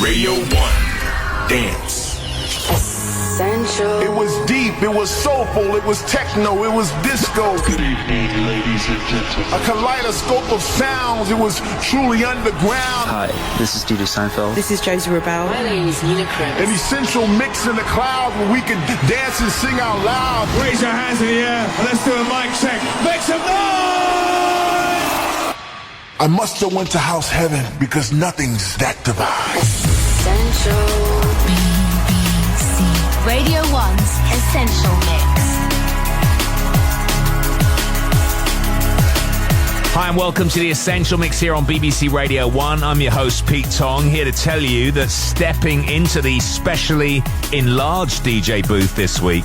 Radio 1. Dance. Essential. It was deep, it was soulful, it was techno, it was disco. Good evening, ladies and gentlemen. A kaleidoscope of sounds, it was truly underground. Hi, this is DJ Seinfeld. This is Josie Rebel. My name is Nina Krebs. An essential mix in the clouds where we could dance and sing out loud. Raise your hands in the air and let's do a mic check. Make some noise! I must have went to house heaven because nothing's that divine. Essential. BBC Radio 1's Essential Mix. Hi and welcome to the Essential Mix here on BBC Radio 1. I'm your host Pete Tong, here to tell you that stepping into the specially enlarged DJ booth this week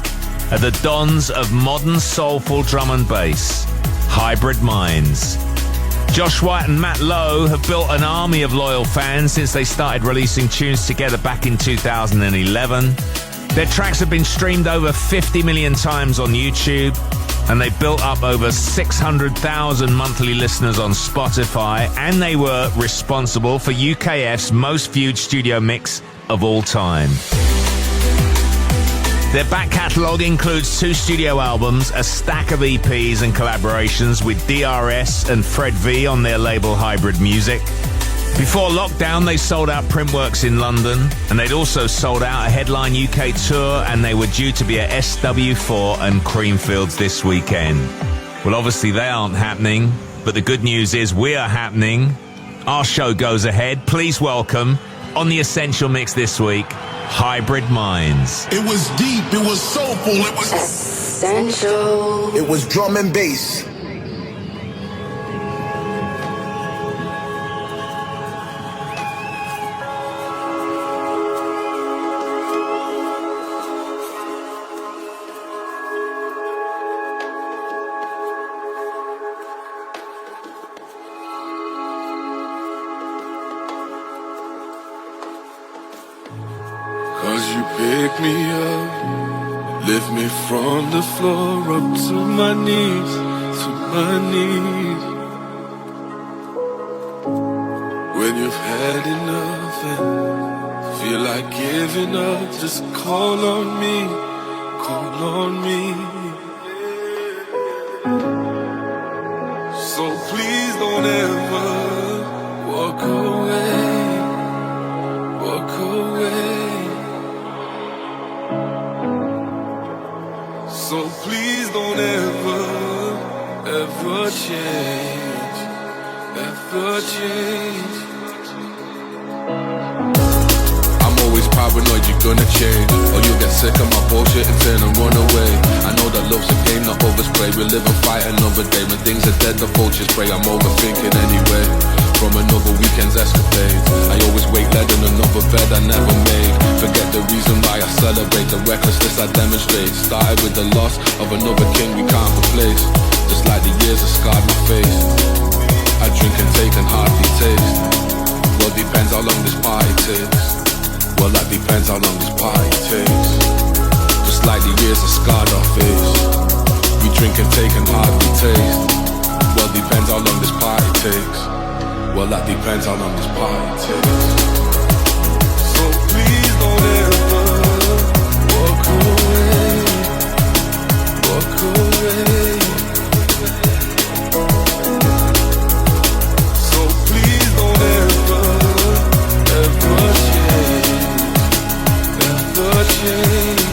are the dons of modern soulful drum and bass, Hybrid Minds. Josh White and Matt Lowe have built an army of loyal fans since they started releasing tunes together back in 2011. Their tracks have been streamed over 50 million times on YouTube, and they built up over 600,000 monthly listeners on Spotify, and they were responsible for UKF's most viewed studio mix of all time. Their back catalogue includes 2 studio albums, a stack of EPs and collaborations with DRS and Fred V on their label Hybrid Music. Before lockdown, they sold out Printworks in London, and they'd also sold out a headline UK tour, and they were due to be at SW4 and Creamfields this weekend. Well, obviously they aren't happening, but the good news is we are happening. Our show goes ahead. Please welcome, on the Essential Mix this week, Hybrid Minds. It was deep, it was soulful, it was Essential. It was drum and bass. Pick me up, lift me from the floor up to my knees, to my knees. When you've had enough and feel like giving up, just call on me, call on me. So please don't ever walk away, walk away. So please don't ever, ever change, ever change. I'm always paranoid you're gonna change, or you'll get sick of my bullshit and turn and run away. I know that love's a game, not overspray. We live and fight another day. When things are dead, the vultures spray. I'm overthinking anyway. From another weekend's escapade, I always wake led in another bed I never made. Forget the reason why I celebrate, the recklessness I demonstrate. Started with the loss of another king we can't replace. Just like the years have scarred my face, I drink and take and hardly taste. Well, depends how long this party takes. Well, that depends how long this party takes. Just like the years have scarred our face, we drink and take and hardly taste. Well, depends how long this party takes. Well, that depends how long this party takes. So please don't ever walk away, walk away. So please don't ever, ever change, ever change.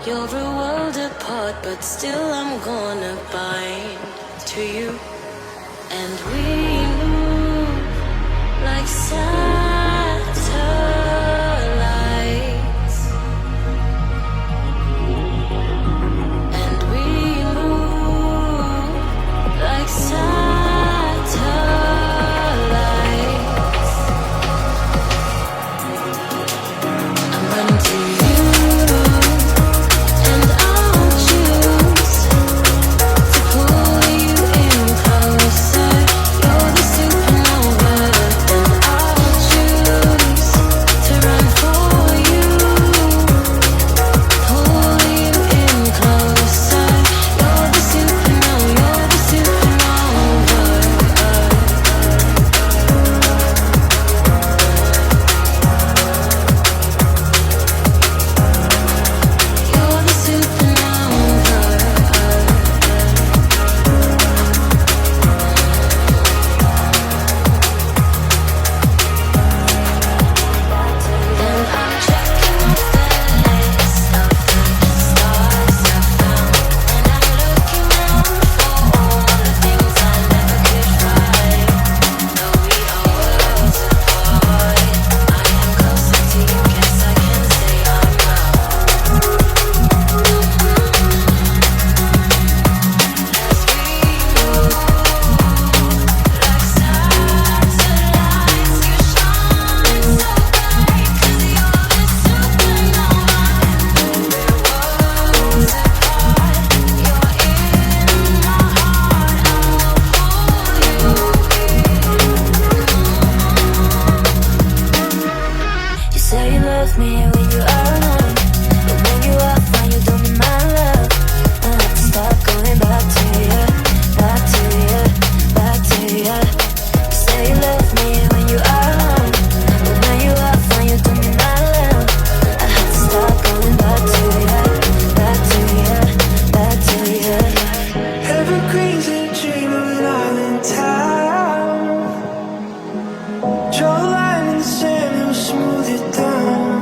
You're a world apart, but still I'm gonna bind to you. And we move like satellites. And we move like satellites. I'm running to you, and I'll choose to pull you in closer. You're the supernova, and I'll choose to run for you. Pull you in closer. You're the supernova, you're the supernova. You're the supernova. And I'm checking off the list of the stars I found, and I'm looking around for all the things I never could find. Though we are worlds apart, I am closer to you. Guess I can say I'm not. As we move like satellites, you shine so bright, 'cause you're the supernova. We're worlds apart, you're in my heart. I'll pull you in. You say you love me when you are alone, but when you are fine, you don't need my love. I have to stop going back to you, back to you, back to you. You say you love me when you are alone, but when you are fine, you don't need my love. I have to stop going back to you, back to you, back to you. Evergreens and dream of an island town. Draw a line in the sand and we'll smooth it down.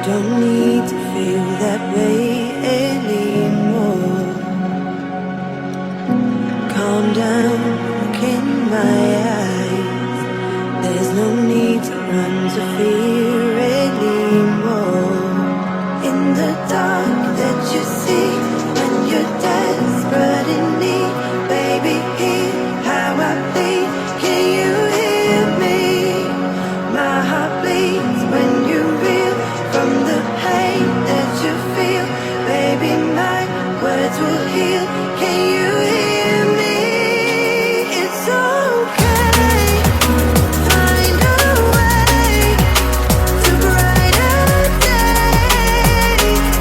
don't need to feel that way anymore. Calm down, look in my eyes. There's no need to run to fear anymore. In the dark that you see when you're desperate in need, baby, hear how I bleed. Can you hear me? My heart bleeds when you reel from the pain that you feel. Baby, my words will heal. Can you hear me? It's okay. Find a way to brighter days.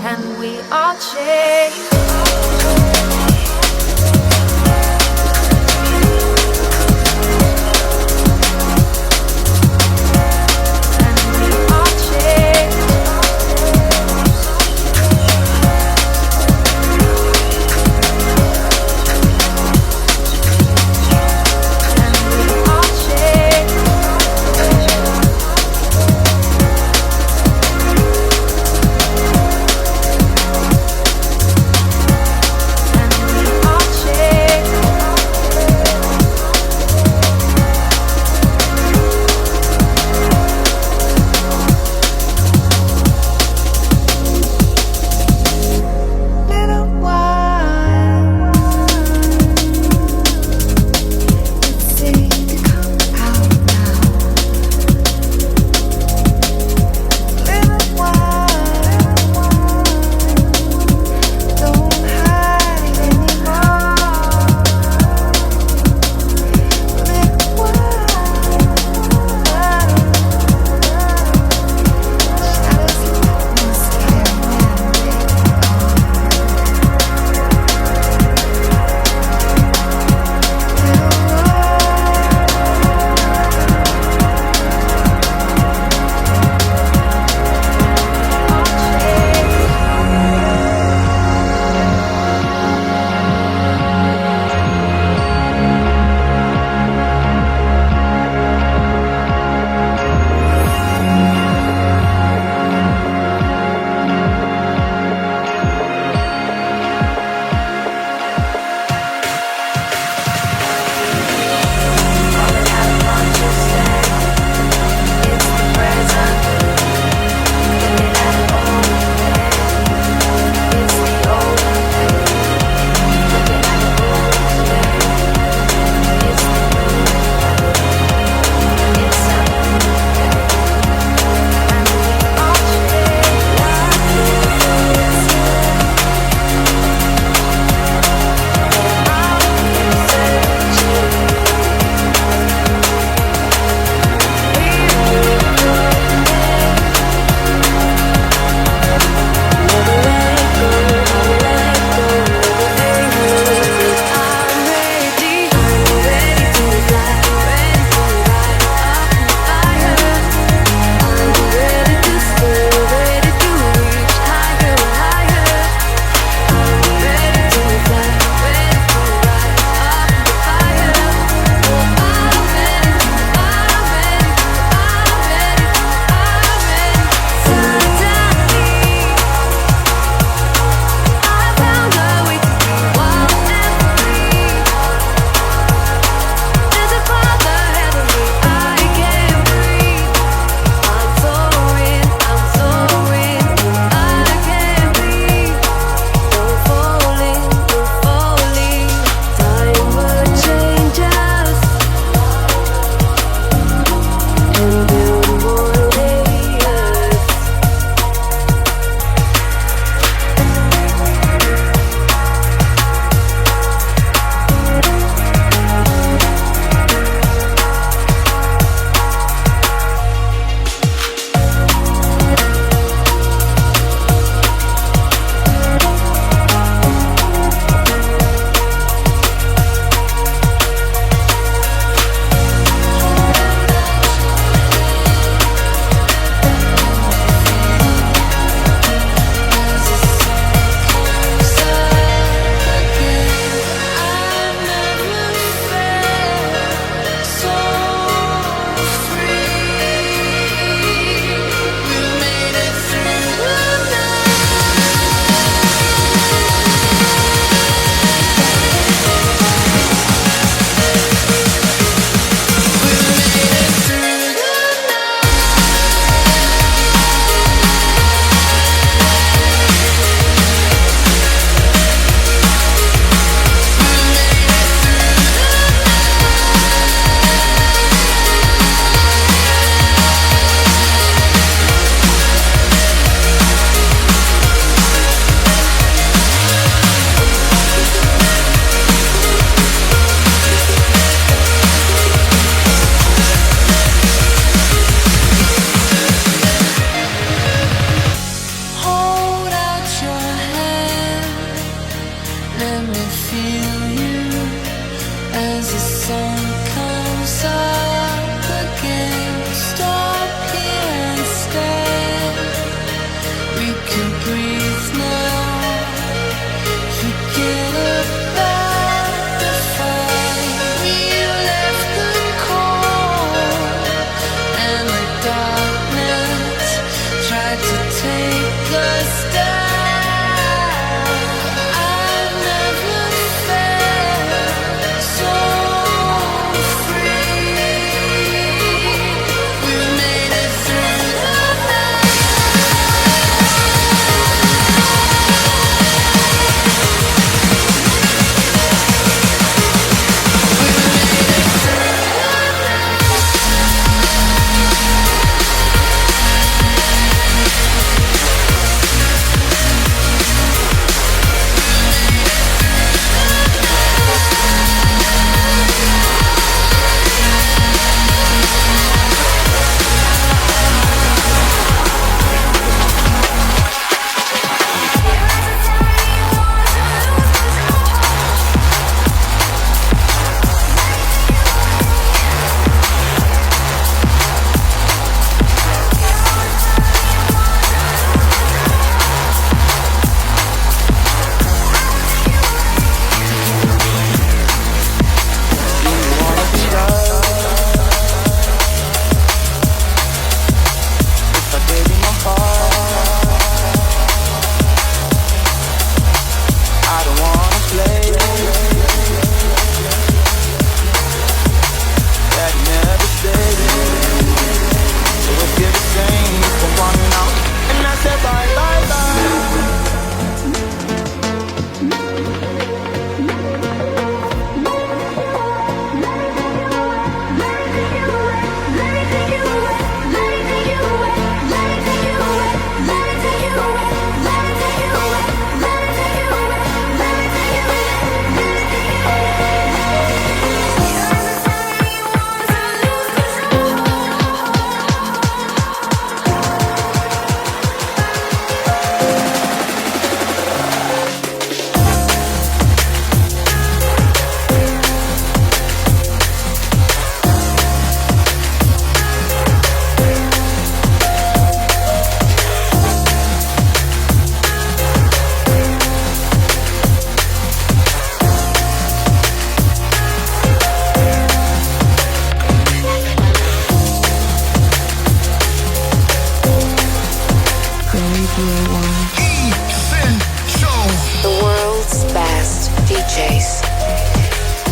and we are changed.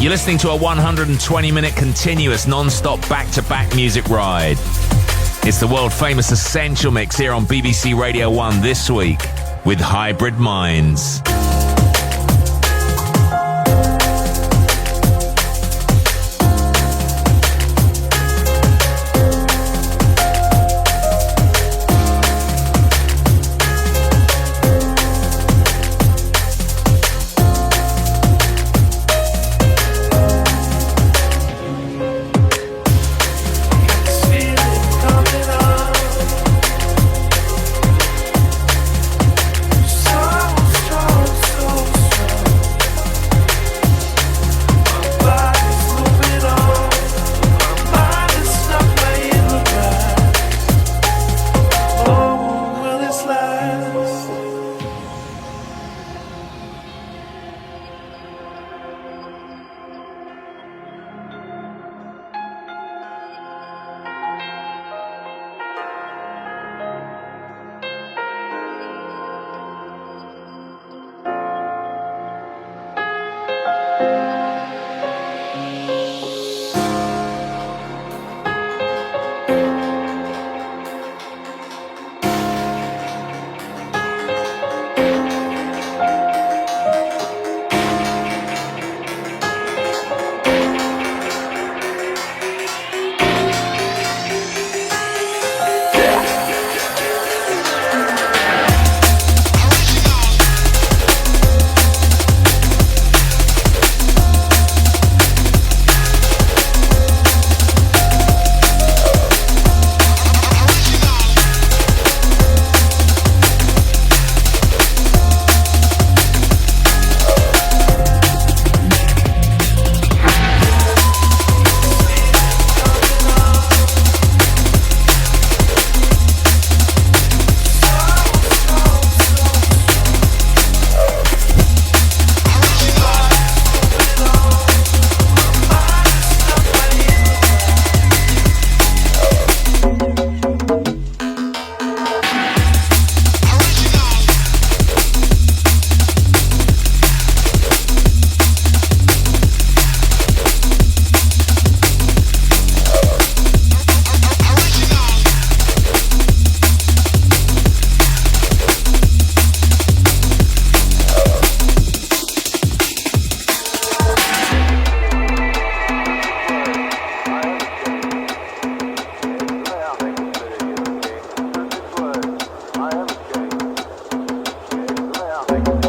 You're listening to a 120-minute continuous non-stop back-to-back music ride. It's the world-famous Essential Mix here on BBC Radio 1 this week with Hybrid Minds. So strong. Something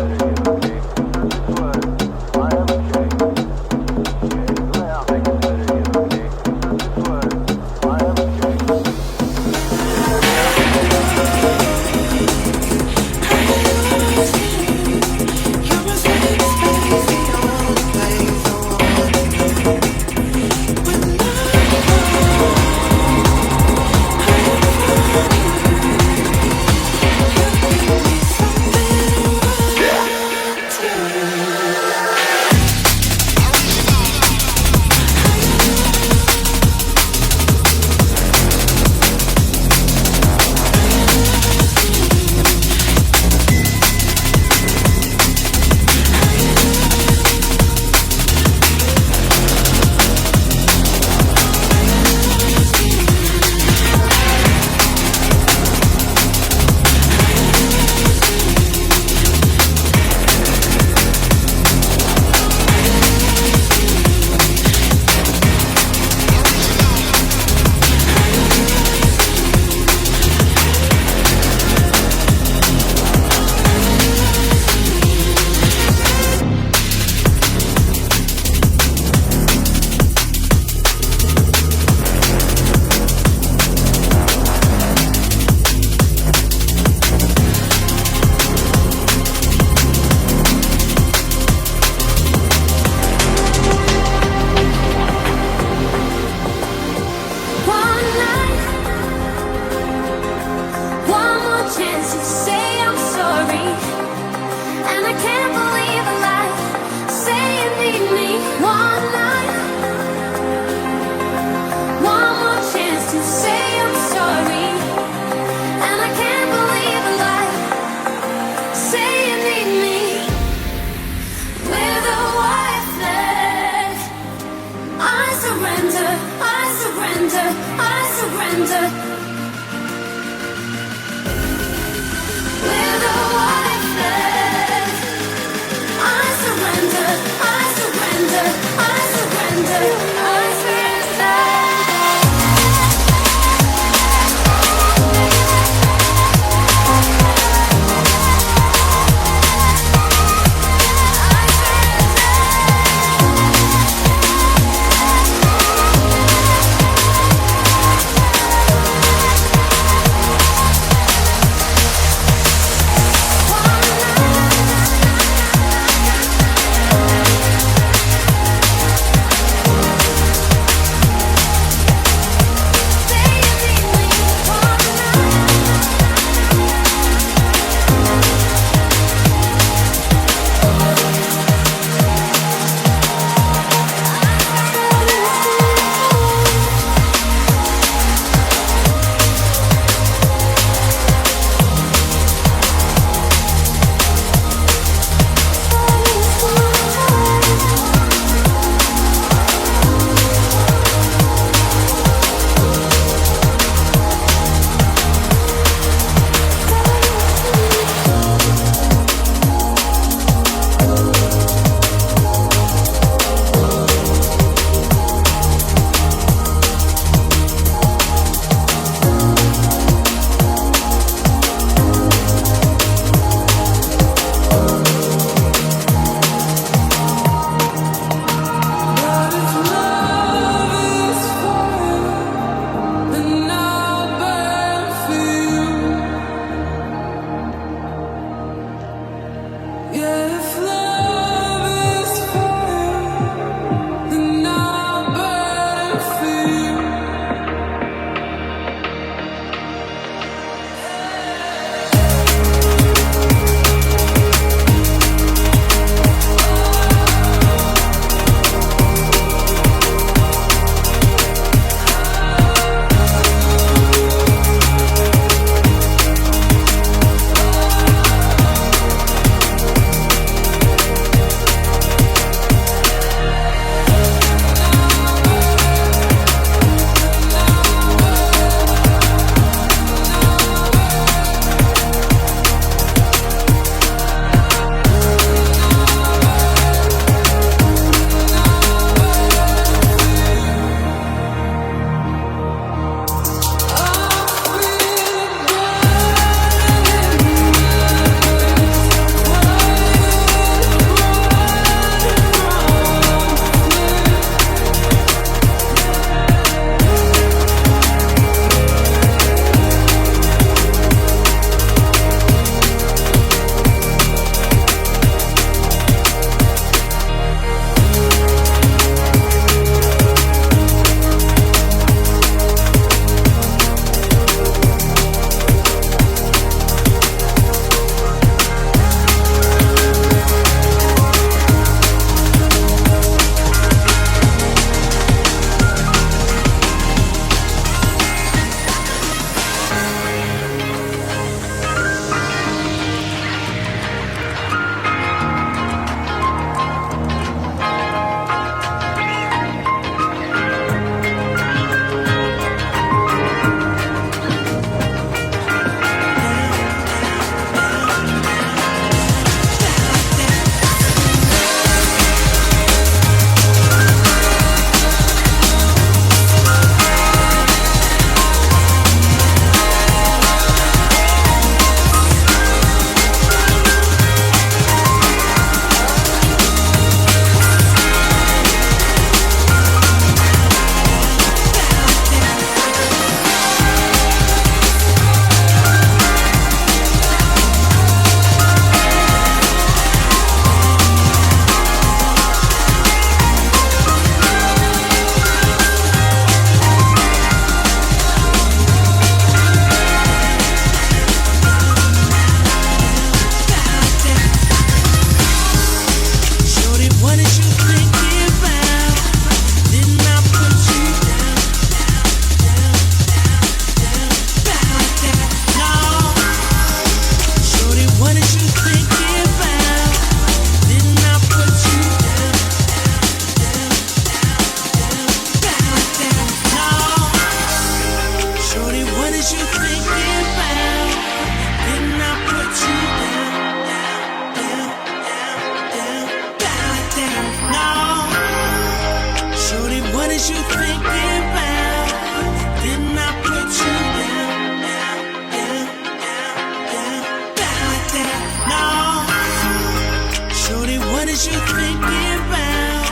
is you thinking about? Didn't I put you down like that? No. Shorty, what is you thinking about?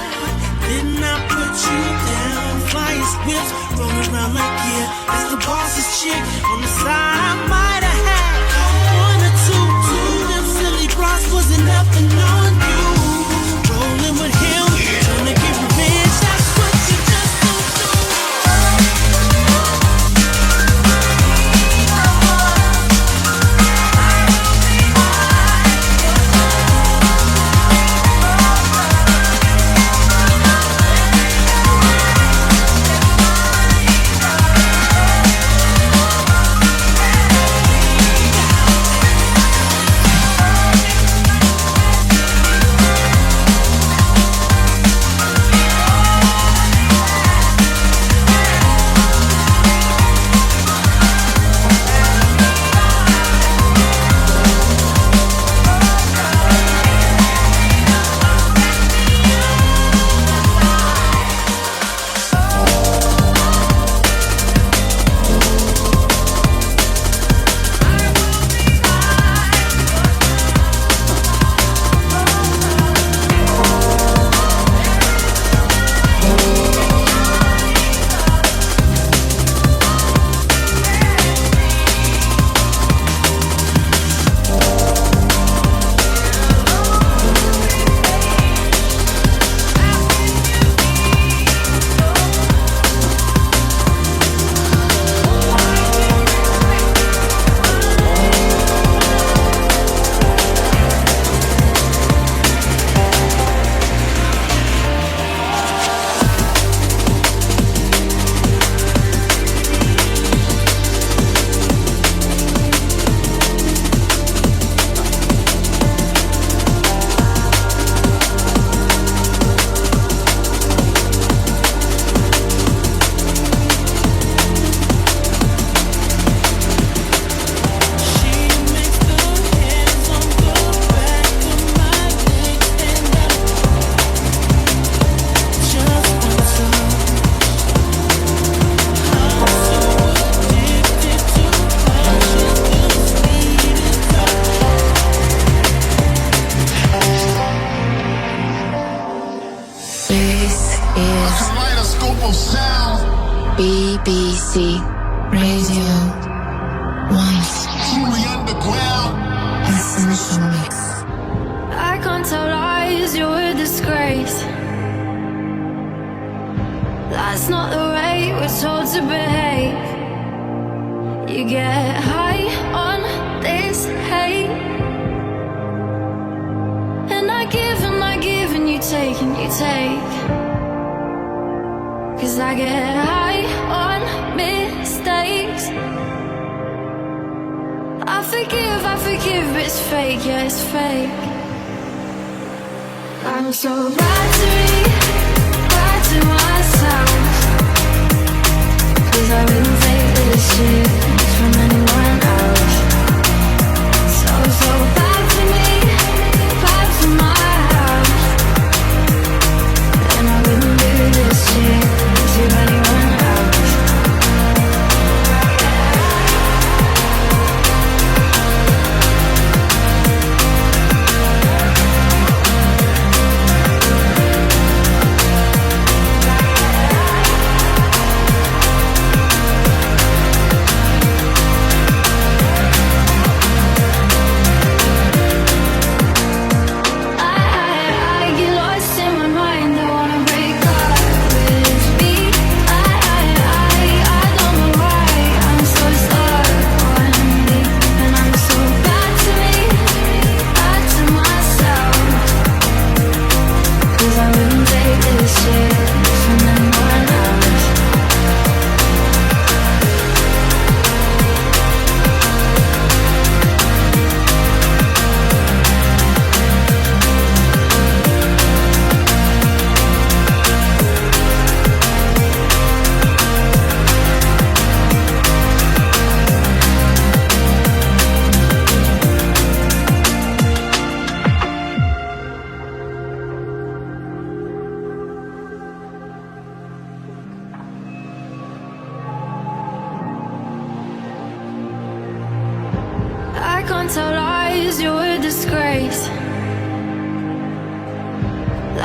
Didn't I put you down? Flyers, whips, rolling around like, yeah, that's the boss's chick. On the side, I might have had one or two. Them silly bras wasn't nothing on you. Rolling with him, trying to get revenge. That's what you just don't do. BBC Radio 1 Essential Mix. I can't tell lies, you're a disgrace. That's not the way we're told to behave. You get high on this hate, and I give and you take and you take. 'Cause I get high on mistakes. I forgive, but it's fake, yeah, it's fake. I'm so bad to me, bad to myself. 'Cause I wouldn't take this shit from anyone else. So bad to me, bad to my house. And I wouldn't do this shit to anyone else.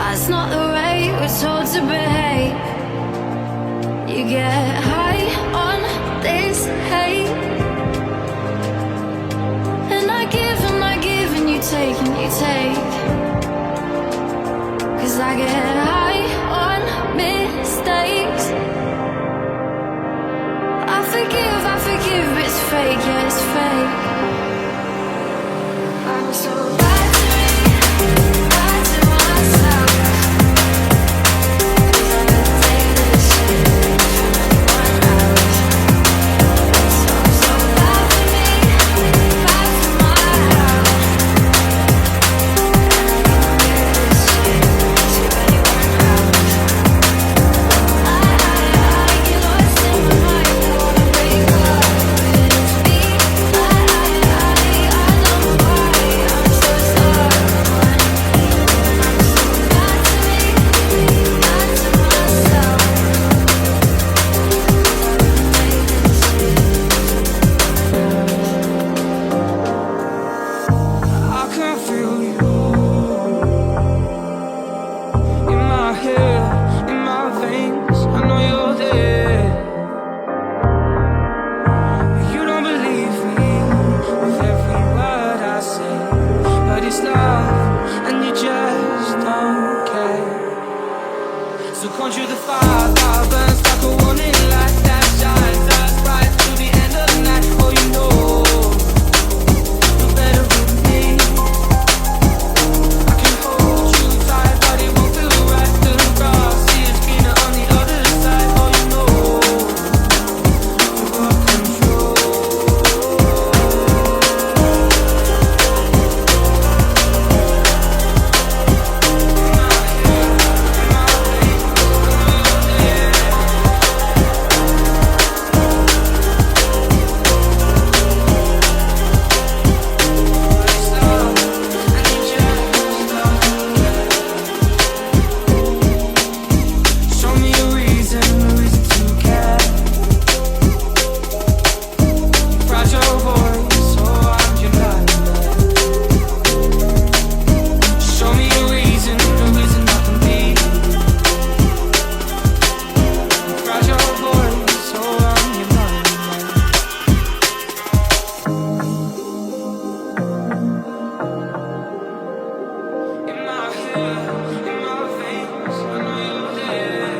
That's not the way we're told to behave. You get high on this hate, and I give and you take and you take. 'Cause I get high on mistakes. I forgive, it's fake, yeah, it's fake. I'm so bad to me, bad to myself. 'Cause I never take this shit from anyone else. So bad to me, bad to my health. And I never give this shit to anyone else. I get lost in my mind, I wanna wake up. It's me, I don't know why I'm so sorry. I'm so bad to me, bad to myself. I can feel you in my head, in my veins. I know you're there. You don't believe me with every word I say, but it's love and you just don't care. So conjure the fire that burns like a warning light that shines us right to the end of the night. Oh, you know you're better with me. I can hold you tight, but it won't feel right. The grass is greener on the other side. Oh, you know you've got control. Show me a reason to care. Fragile voice, oh, I'm your nightmare. Show me a reason I can be. Fragile voice, oh, I'm your nightmare. In my head, in my veins, I know you're there.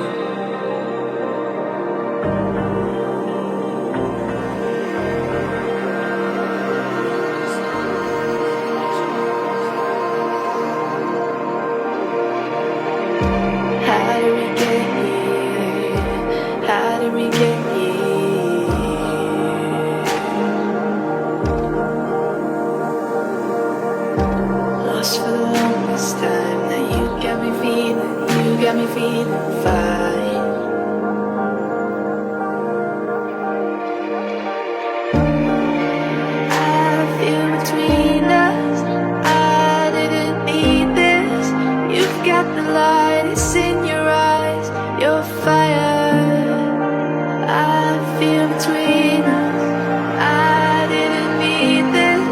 How did we get here? How did we get here? Lost for the longest time. Now you got me feeling fine. I feel between us. I didn't need this. You've got the light, it's in your eyes, your fire. I feel between us. I didn't need this.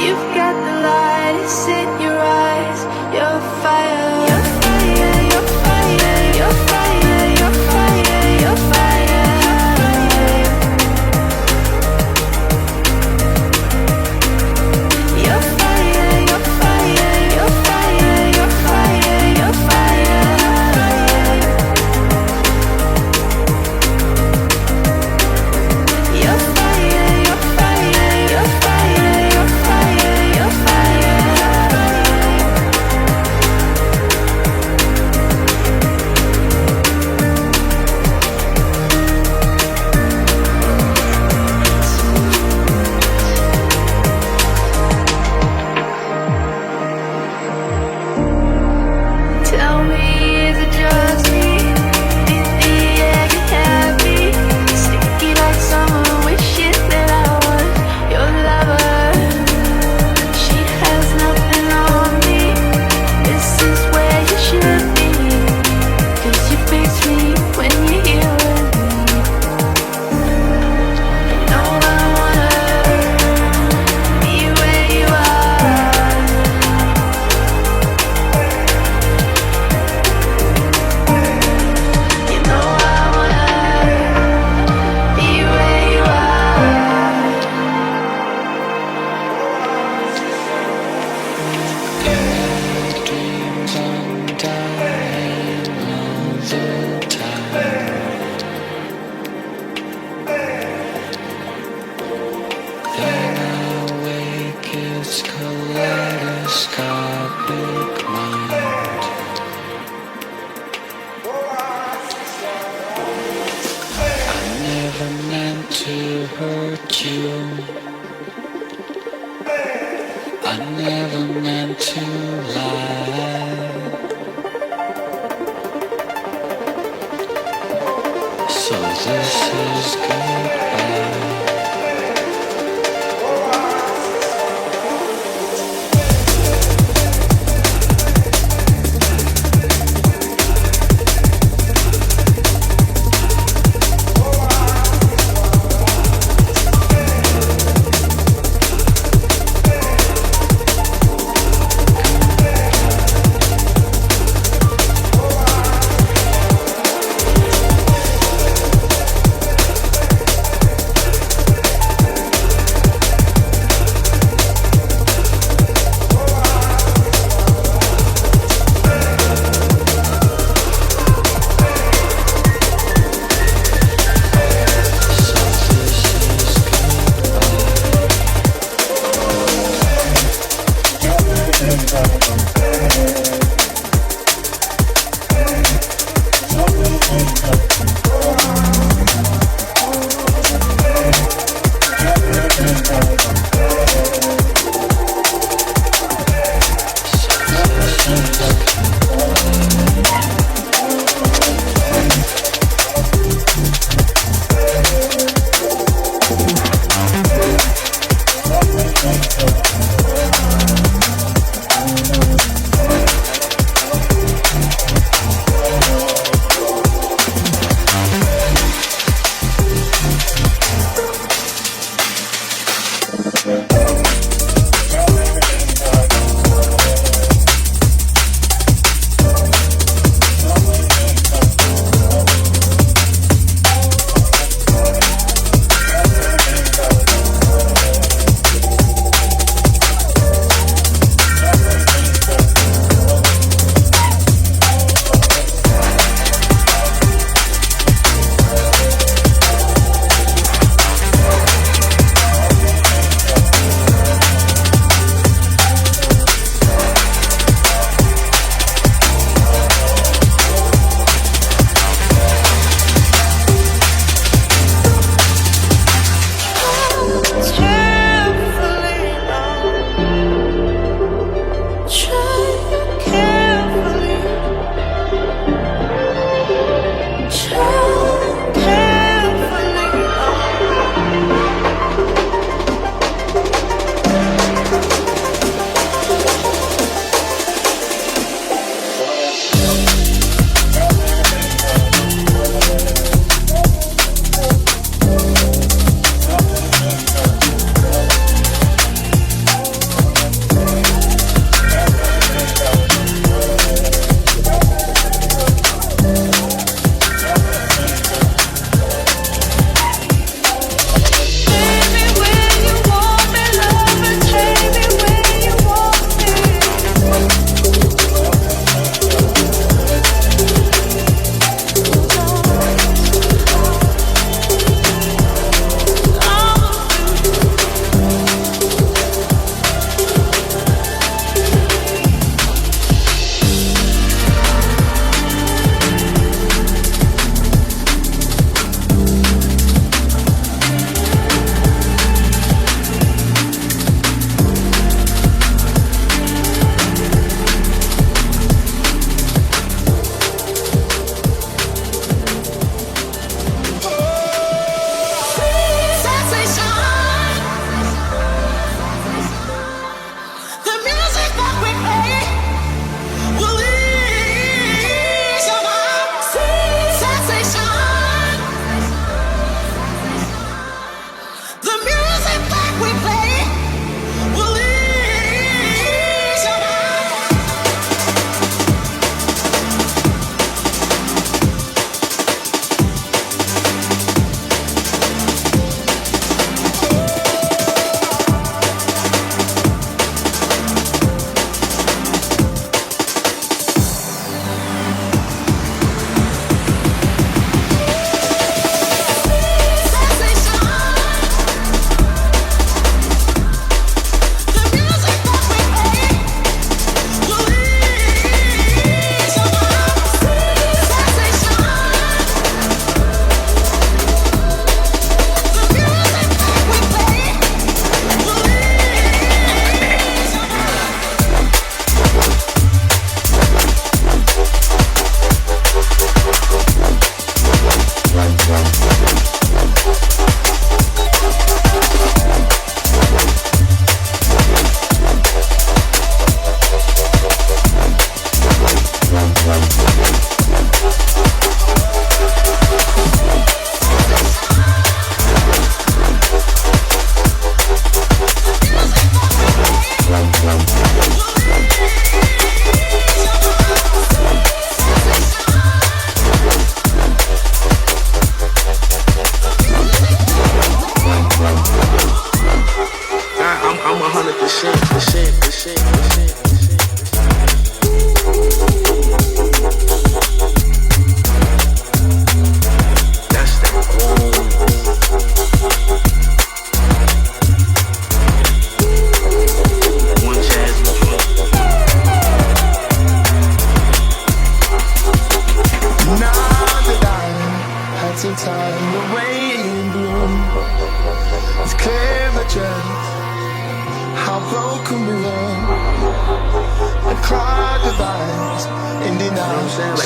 You've got the light, it's in your eyes, your fire. Your fire, your fire, your fire, your fire, your fire. Your fire, your fire, your fire, your fire, your fire. Your fire, your fire, your fire, your fire, your fire.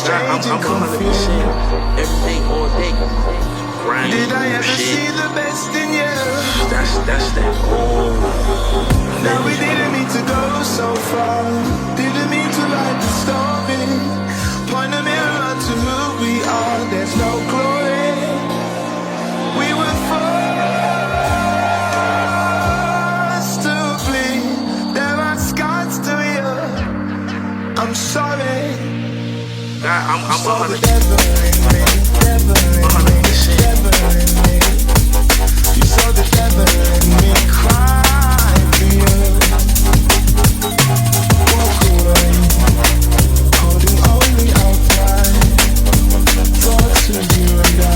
strange and confused. Every day, all day. Grind, Did I ever shit. see the best in you? That's that. Oh. Now we didn't mean to go so far. Didn't mean to write the story. Point a mirror to who we are. There's no glory. We were forced to flee. There are scars to you. I'm sorry. I'm saw the devil in me, devil in me, devil in me. You saw the devil in me cry for you. Walk away, holding only out time. Thoughts of you and I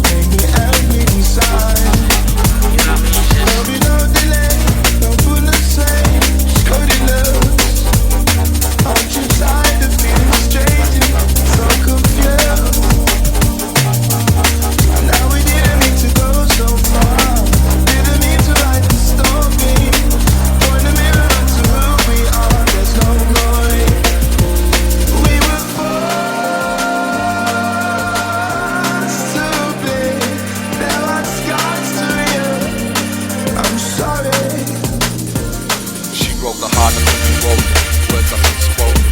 make me angry inside. There'll be no delay, no bullets say, Cody loves. Aren't you tired of feeling strange and so confused? Now we didn't mean to go so far. Didn't mean to write the story. Point a mirror to who we are. There's no glory. We were forced to bleed. There are scars to you. I'm sorry. She broke the heart of me, broke words I unspoken.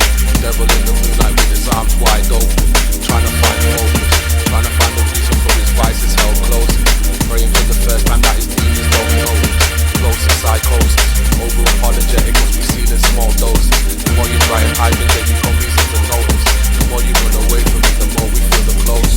Devil in the moonlight with his arms wide open, trying to find focus, trying to find the reason for his vices held close. Praying for the first time that his demons don't know. Close in psychosis, over apologetic must be seen in small doses. The more you try and hide things, they become easy to notice. The more you run away from it, the more we feel the close.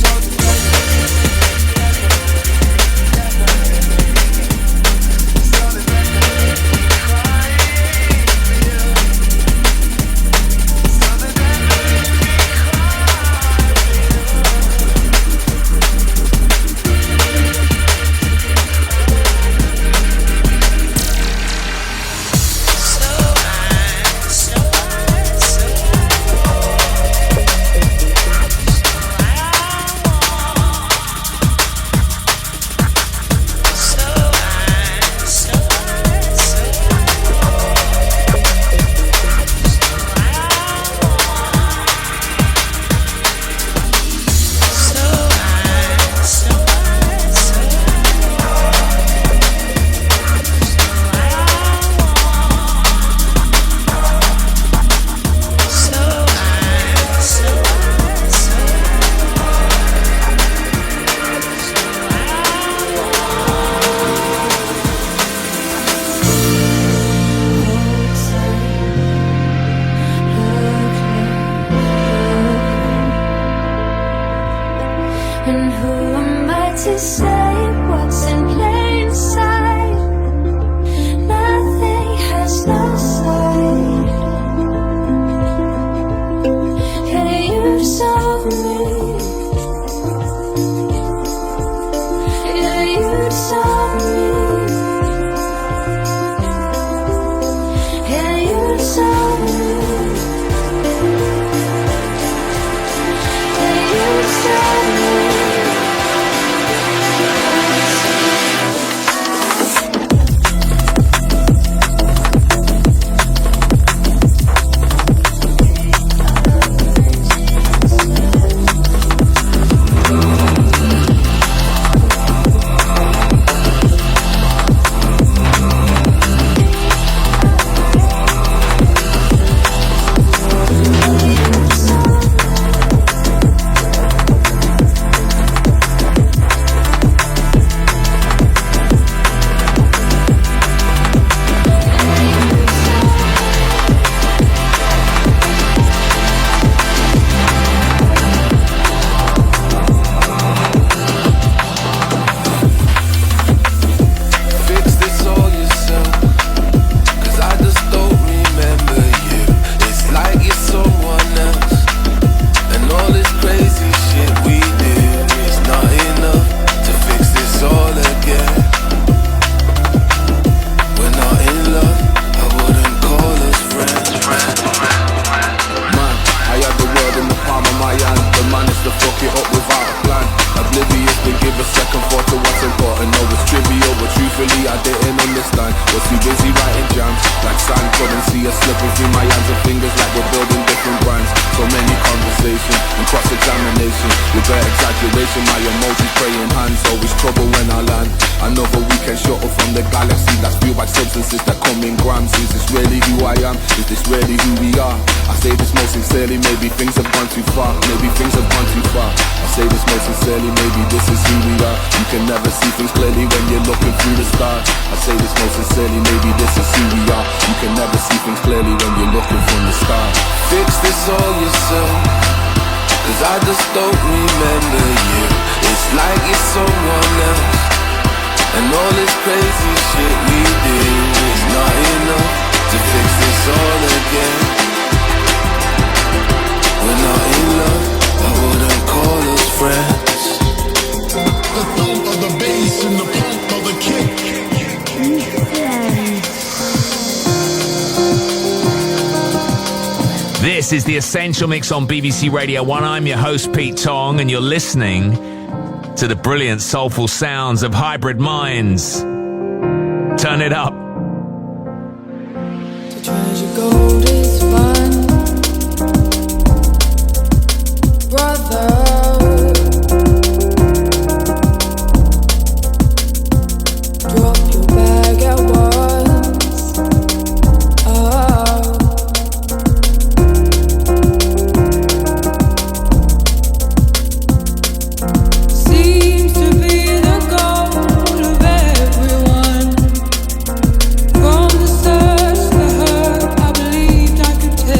And who am I to say what's in plain sight? Nothing has no side. And you saw me. Yeah, you saw me. Yeah, you saw me. Yeah, you saw me. visualization, my emotions praying hands. Always trouble when I land. Another weekend shuttle from the galaxy that's fueled by substances that come in grams. Is this really who I am? Is this really who we are? I say this most sincerely, maybe things have gone too far. Maybe things have gone too far. I say this most sincerely, maybe this is who we are. You can never see things clearly when you're looking through the stars. I say this most sincerely, maybe this is who we are. You can never see things clearly when you're looking from the start. Fix this all yourself, 'cause I just don't remember you. It's like you're someone else, and all this crazy shit we did is not enough to fix this all again. We're not in love, I wouldn't call us friends. The thump of the bass and the pump of the kick. This is the Essential Mix on BBC Radio 1. I'm your host, Pete Tong, and you're listening to the brilliant, soulful sounds of Hybrid Minds. Turn it up. To treasure gold is fun, brother. Drop your bag at once. Oh. Seems to be the goal of everyone. From the search for her, I believed I could take.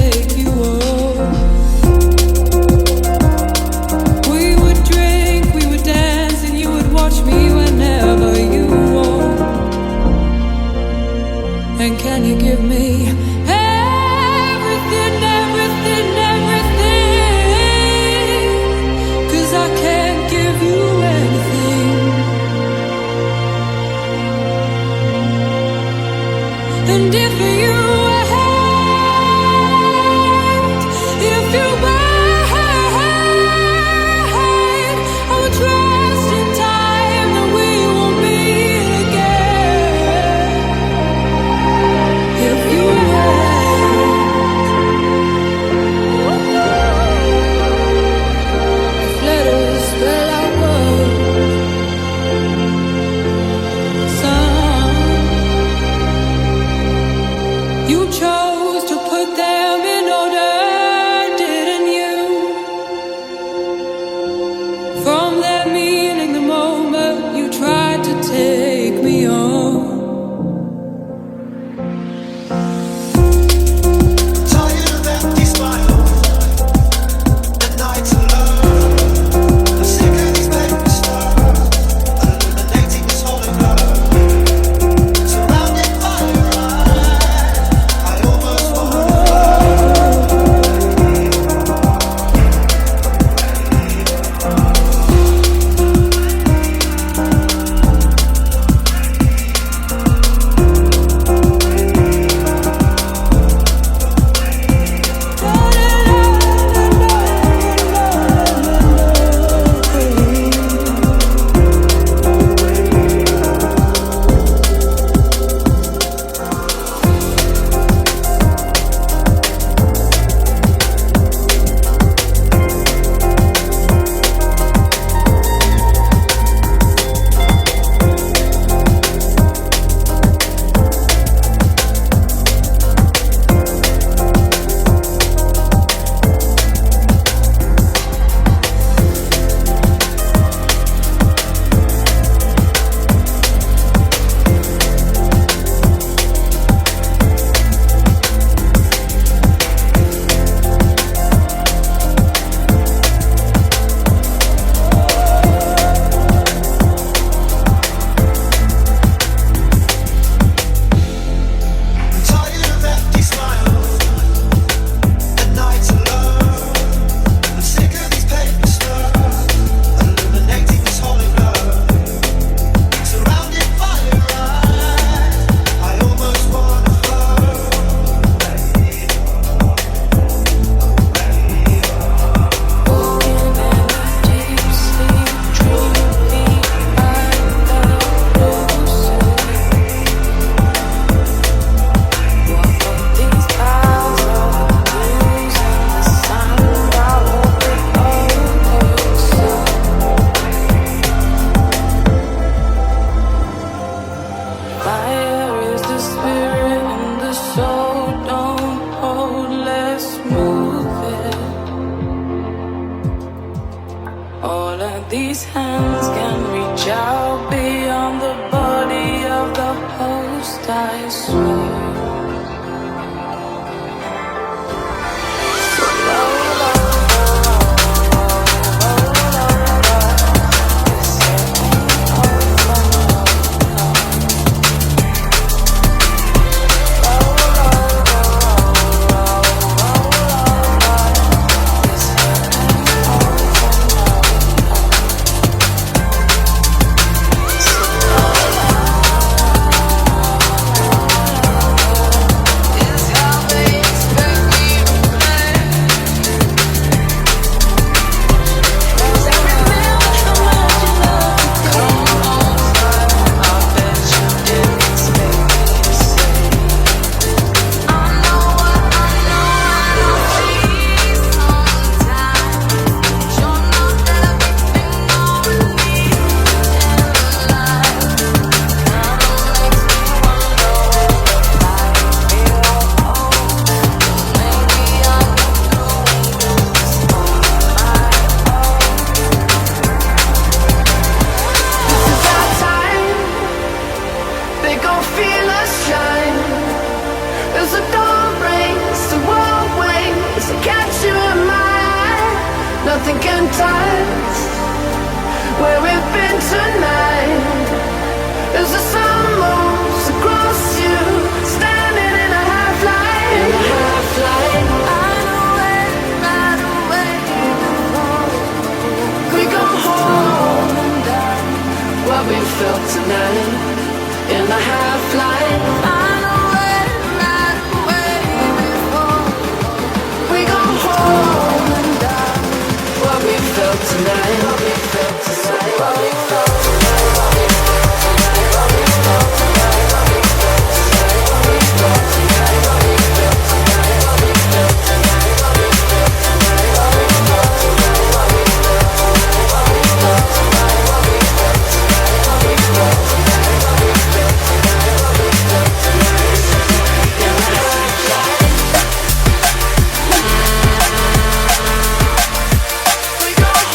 these hands can reach out beyond the body of the host, I swear. Nothing can touch where we've been tonight. As the sun moves across you, standing in a half light. Ride away. We go home and down what we felt tonight in a half light. Ride away before we go home and down what we felt tonight. What we felt tonight. What we felt tonight. What we felt tonight. What we felt tonight. What we felt tonight. What we felt tonight. What we felt tonight. What we felt tonight. What we felt tonight. What we felt tonight. What we felt tonight. What we felt tonight. What we felt tonight. What we felt tonight. What we felt tonight. What we felt tonight. We go home.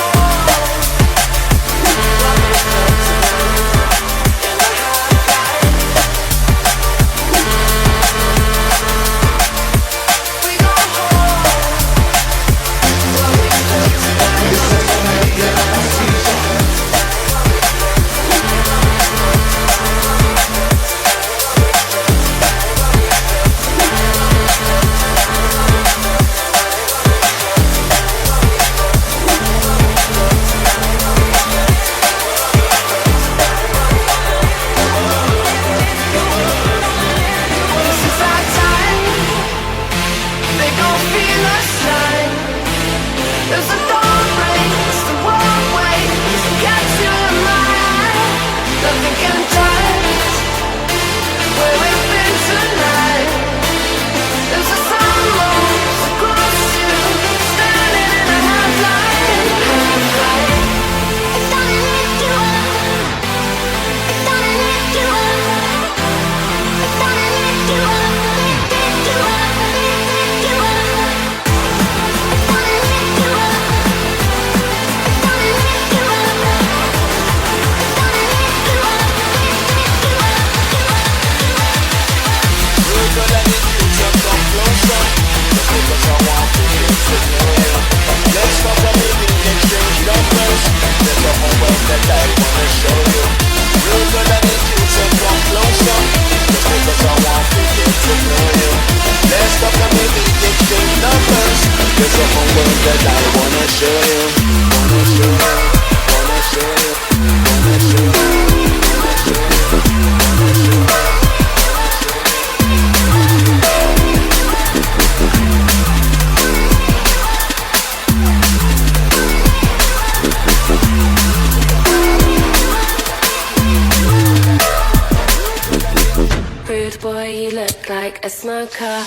What we felt A smoker.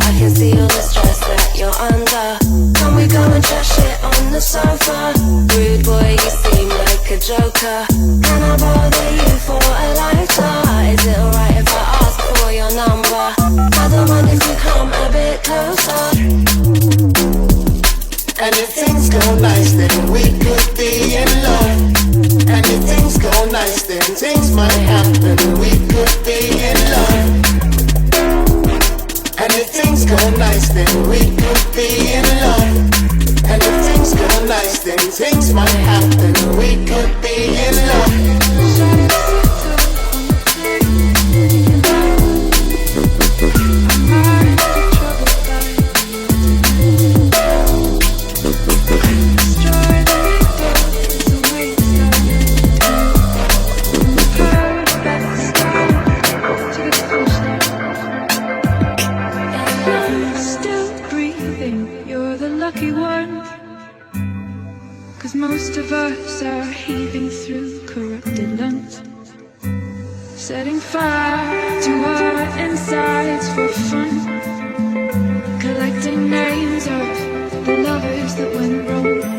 I can see all the stress that you're under. Can we go and chat shit on the sofa? Rude boy, you seem like a joker. Can I bother you for a lighter? Is it alright if I ask for your number? I don't mind if you come a bit closer. And if things go if things go nice, then we could be in love. And if things go nice, then things might happen. We could be in love. Most of us are heaving through corrupted lungs, setting fire to our insides for fun, collecting names of the lovers that went wrong.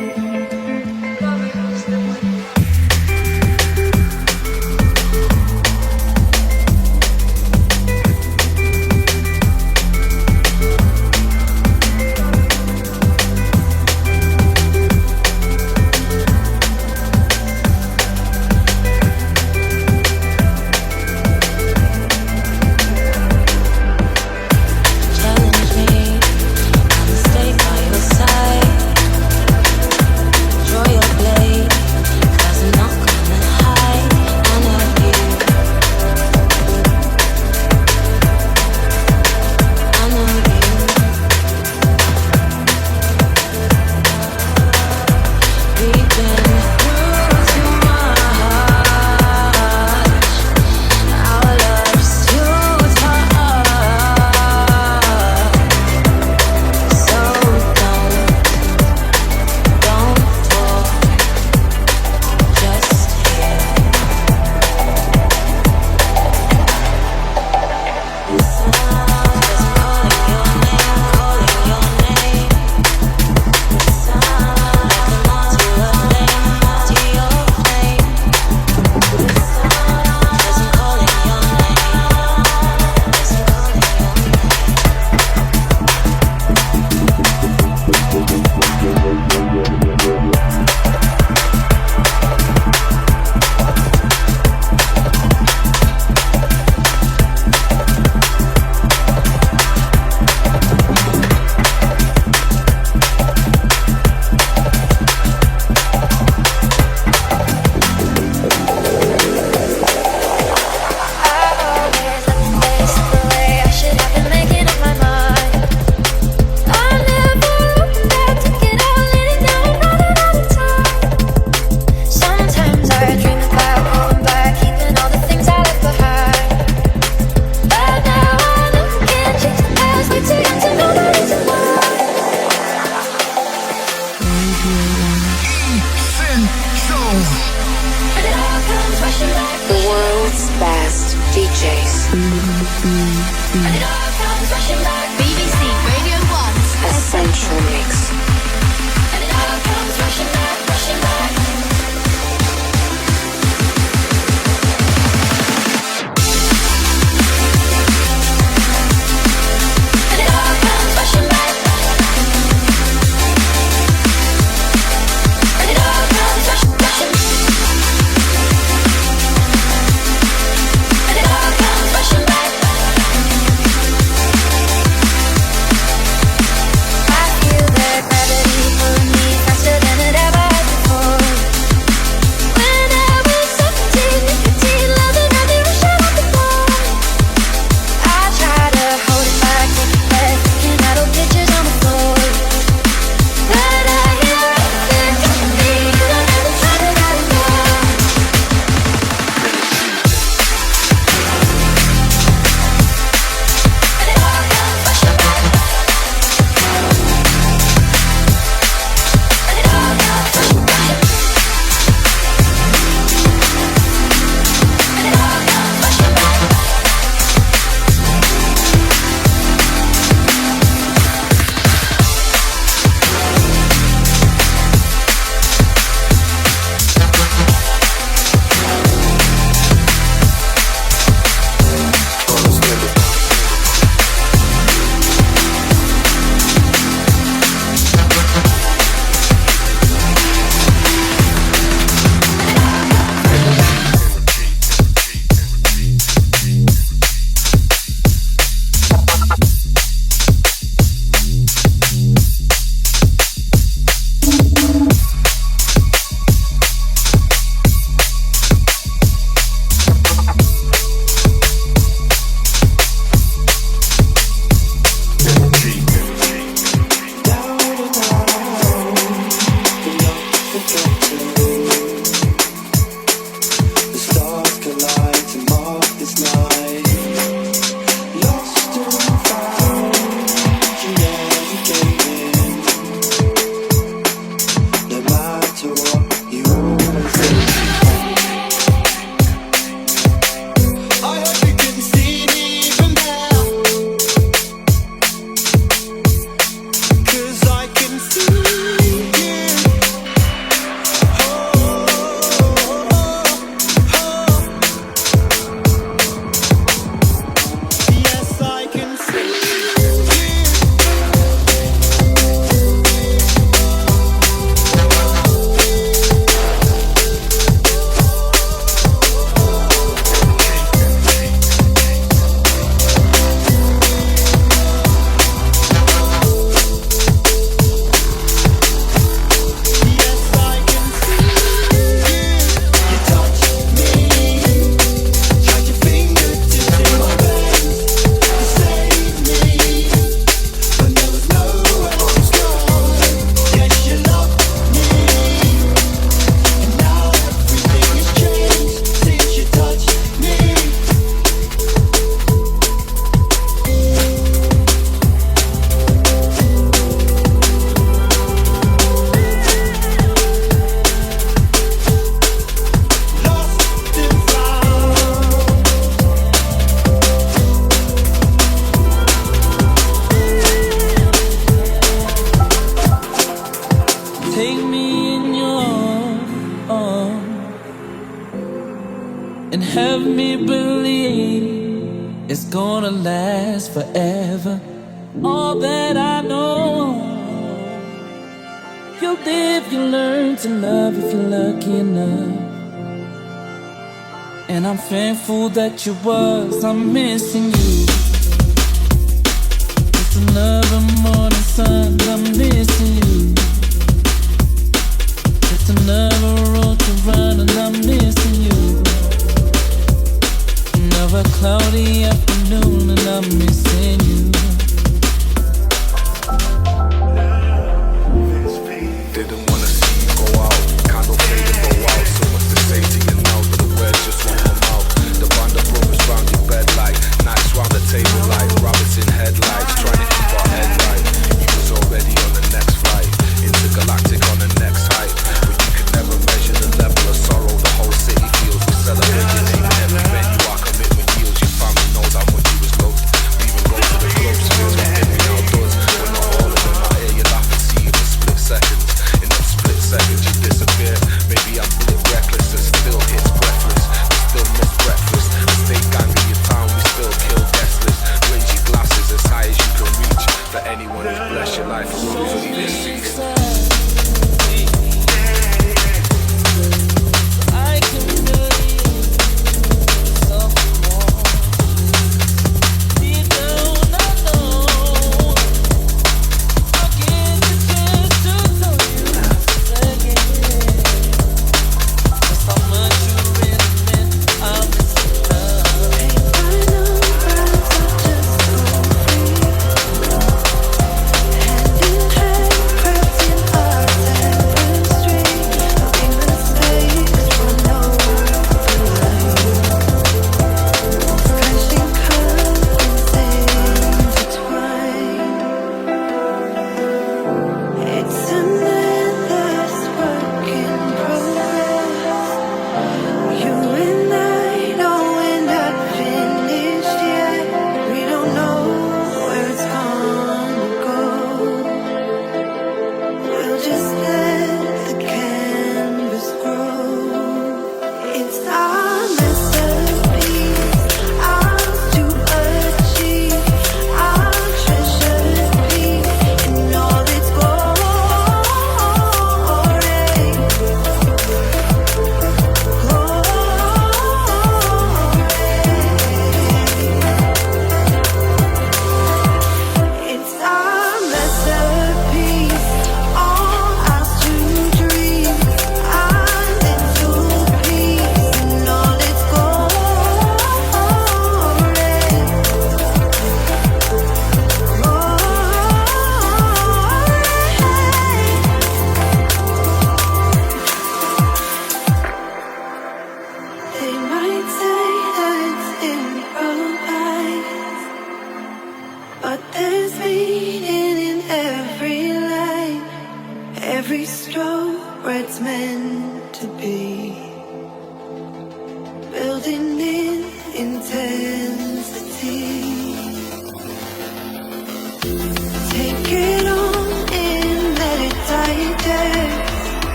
have me believe it's gonna last forever. All that I know, you'll live, you learn to love if you're lucky enough. And I'm thankful that you was, I'm missing you. It's another morning sun, I'm missing you. It's another road to run and I'm missing you. Another cloudy afternoon and I'm missing you. Didn't wanna see you go out, candle fade and go out. So much to say to you now, but the words just won't come out. The band of brothers round your bed like nights round the table like rabbits in headlights, trying to keep our head right. You was already on the next flight, intergalactic on the next height. But you could never measure the level of sorrow the whole city feels. We celebrate your name in every venue, our commitment yields. Your family knows how much you was loved. We even go to the clubs, feels what every now does. We're not all of them out here, you laugh and see you for split seconds. In them split seconds you disappear. Maybe I'm a bit reckless and still hits breathless. We still miss breakfast. We stay gang in your town, we still kill guest list. Raise your glasses as high as you can reach. For anyone who's blessed your life and hopefully this season.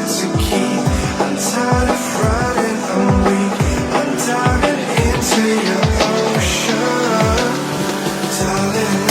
something to keep. I'm tired of running, I'm weak. I'm diving into your ocean, darling.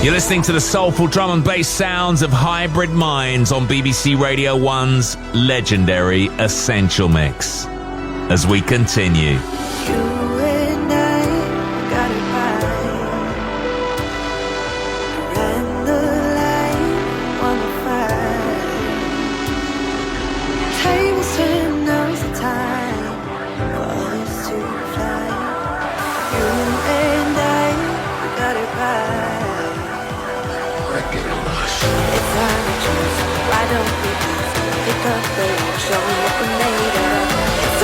You're listening to the soulful drum and bass sounds of Hybrid Minds on BBC Radio 1's legendary Essential Mix. As we continue. It's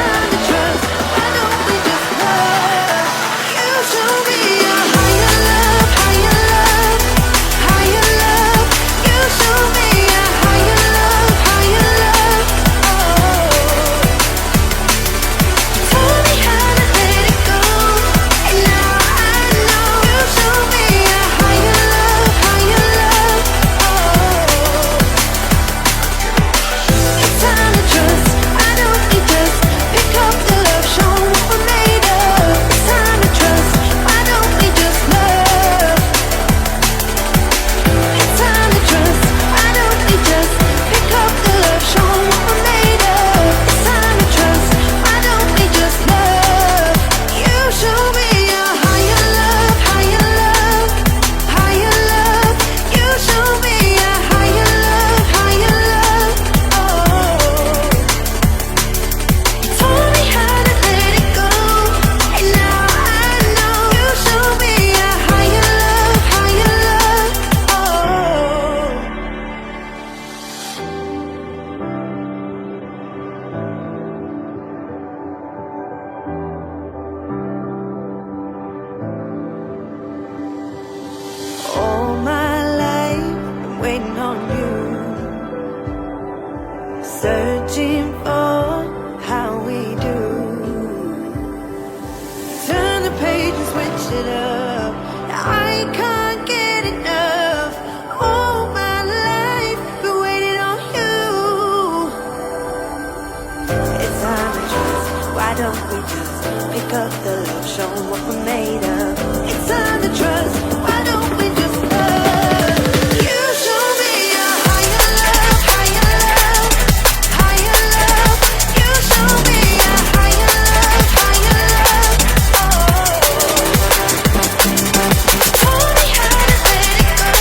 time to trust. I don't need can't get enough. All my life, been waiting on you. It's time to trust. Why don't we just pick up the love, show what we're made of? It's time to trust. Why don't we just love? You show me a higher love, higher love, higher love. You show me a higher love, higher love. Told me how to let it go,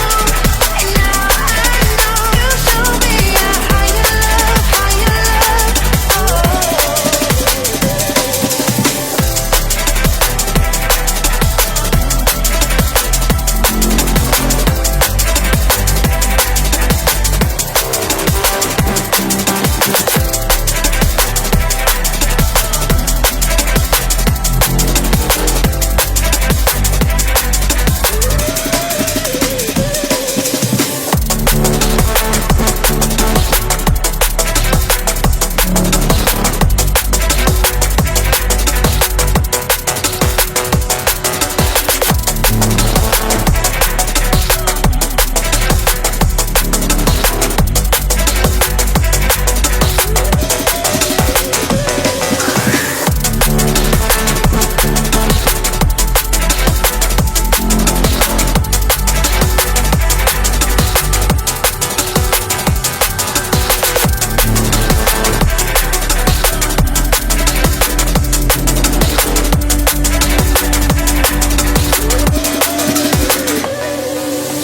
and now I know. You show me a higher love, higher love.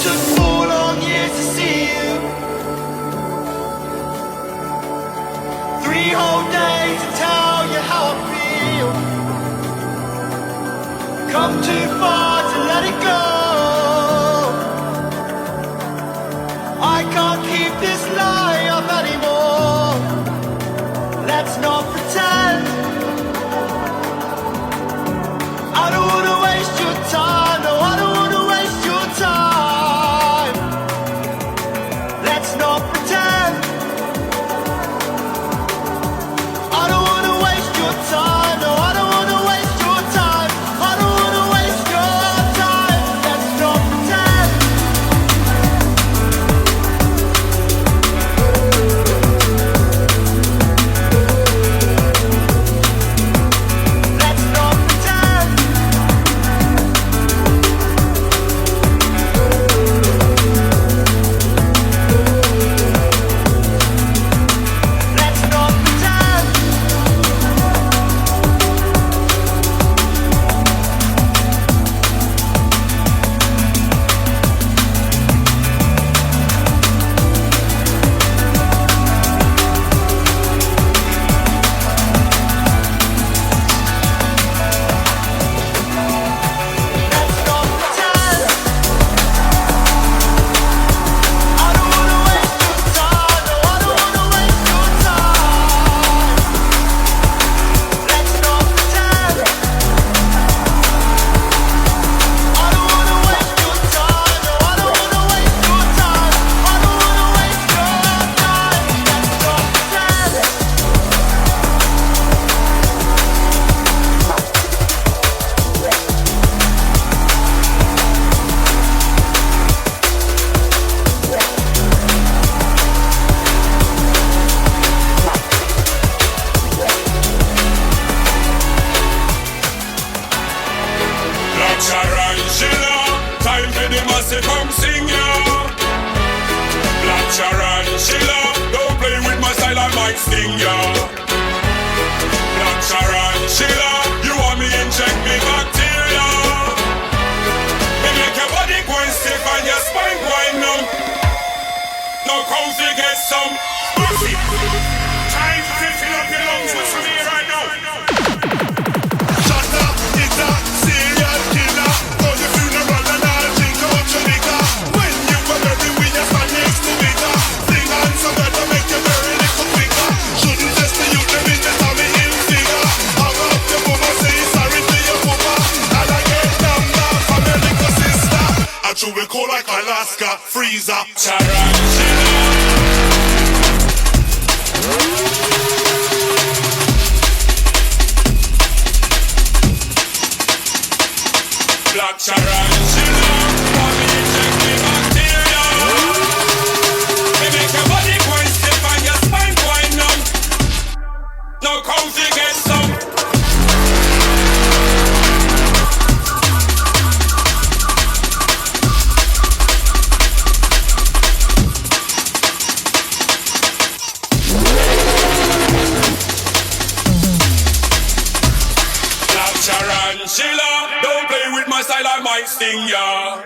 Took 4 long years to see you. 3 whole days to tell you how I feel. Come too far to let it go. I can't keep this lie up anymore. Let's not pretend. I don't wanna waste your time. No, I don't wanna waste your time. Let's not pretend. I don't wanna waste your time. No, I don't wanna waste your time. I don't wanna waste your time. Let's not pretend. Let's not pretend. Let's not pretend. Let's not pretend. I don't wanna waste your time. No, I don't wanna waste your time. Let's not pretend. I don't wanna waste your time. No, I don't wanna waste your time. I don't wanna waste your time. Let's not pretend. Black Tarantula, time for the massive come sing ya. Black Tarantula, don't play with my style, I might sting ya. Black Tarantula, you want me inject me bacteria. Me make your body go and stiff and your spine wind up. No cows you get some pussy. Time to fill up your lungs with some air right now. Shut up, it's a serial killer. Go to funeral and I'll drink out your liquor. When you were buried, we just stand next to bigger. Sing on some better, make you bury little quicker. Shouldn't just be you, the business of me in figure. Hang up your mama, say sorry to your mama. And I get down now from your little sister. I chew it cold like Alaska, freezer. Tarantula. Black Tarantula. might sting ya.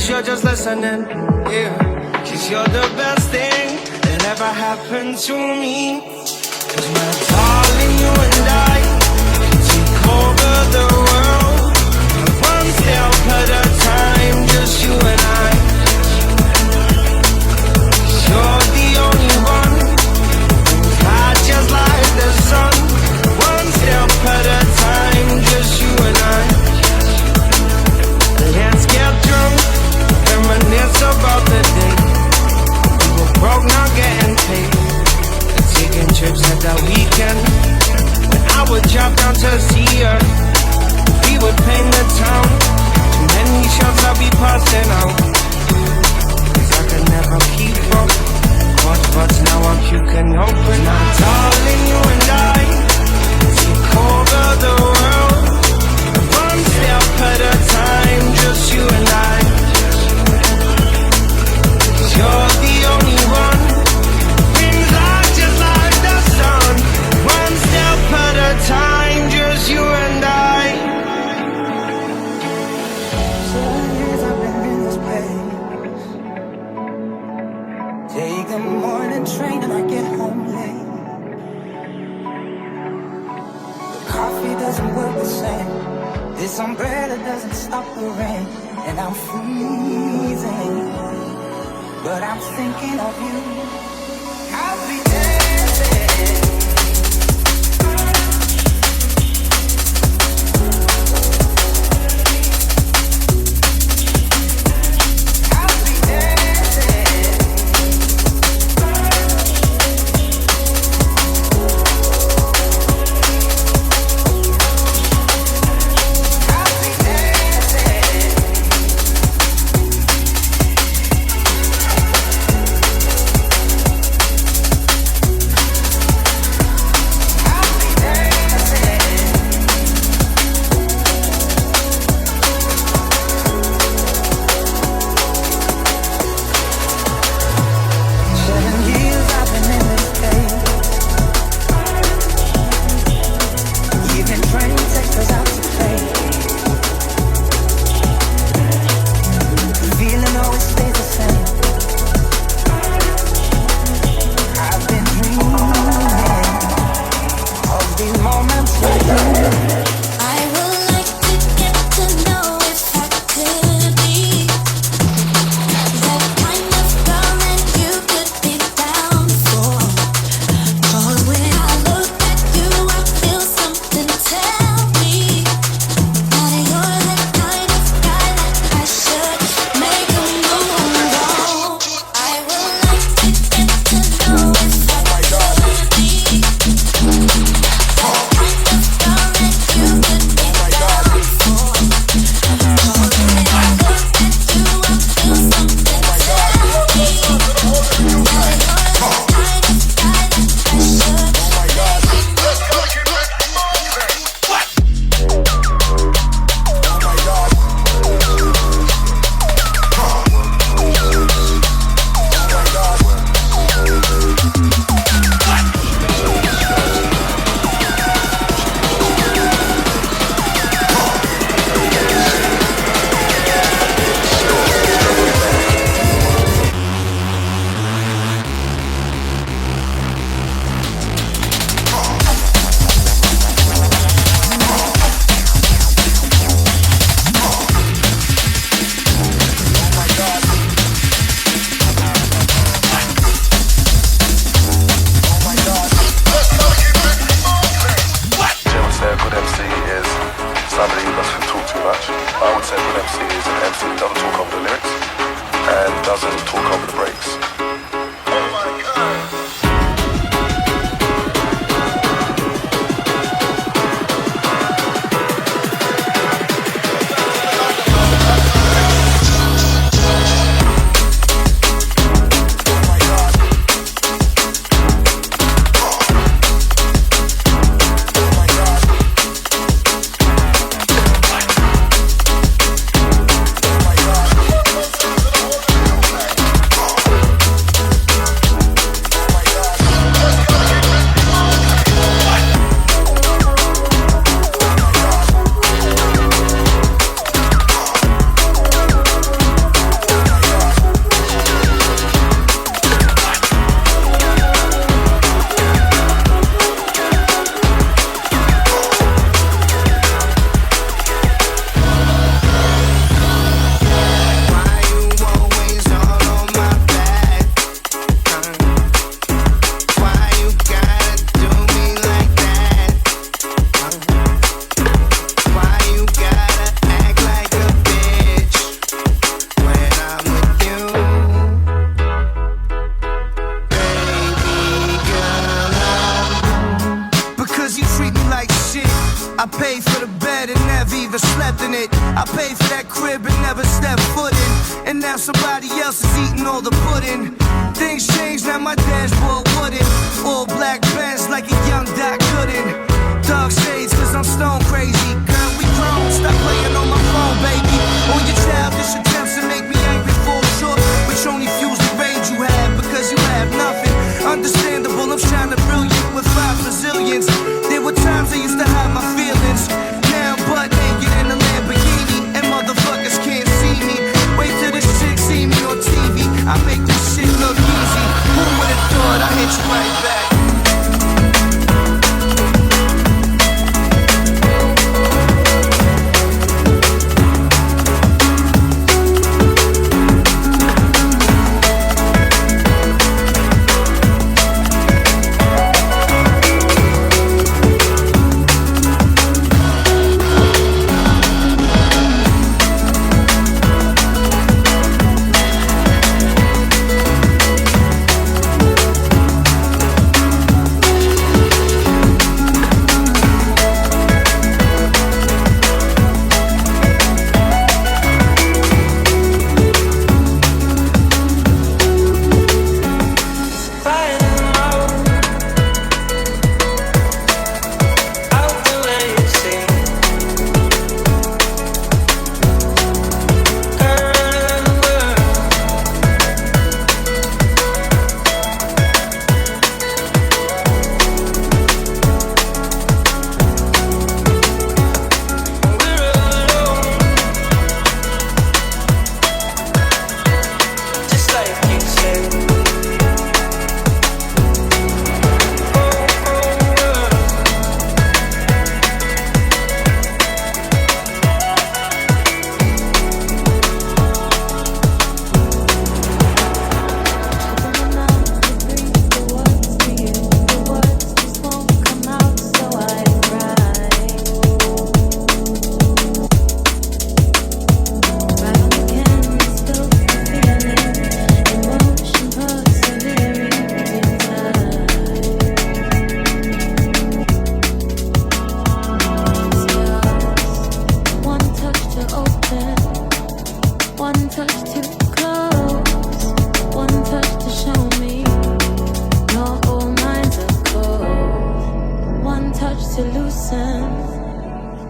You're just listening, yeah. 'Cause you're the best thing that ever happened to me. 'Cause my darling, you and I can take over the world, one step at a time, just you and I. 'Cause you're the only one who's hot just like the sun, one step at a time, just you and I. Let's get drunk, reminisce about the day we were broke, not getting paid, and taking trips at the weekend when I would drop down to see her. We would paint the town, too many shots I'll be passing out, 'cause I could never keep up. But now I'm puking open. Now darling, you and I take over the world, one step at a time, just you and I. You're the only one, things are just like the sun, one step at a time, just you and I. 7 years I've been in this place, take the morning train and I get home late. The coffee doesn't work the same, this umbrella doesn't stop the rain, and I'm freezing, but I'm thinking of you. I'll be dancing. MC doesn't talk over the lyrics and doesn't talk over the breaks. Oh my God!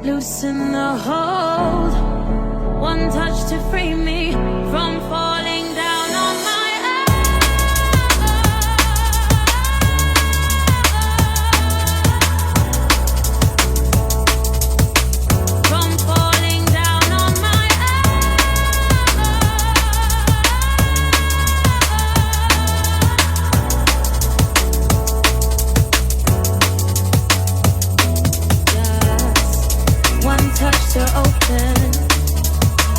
Loosen the hold. One touch to free me from falling down on my from falling down on my one touch to open,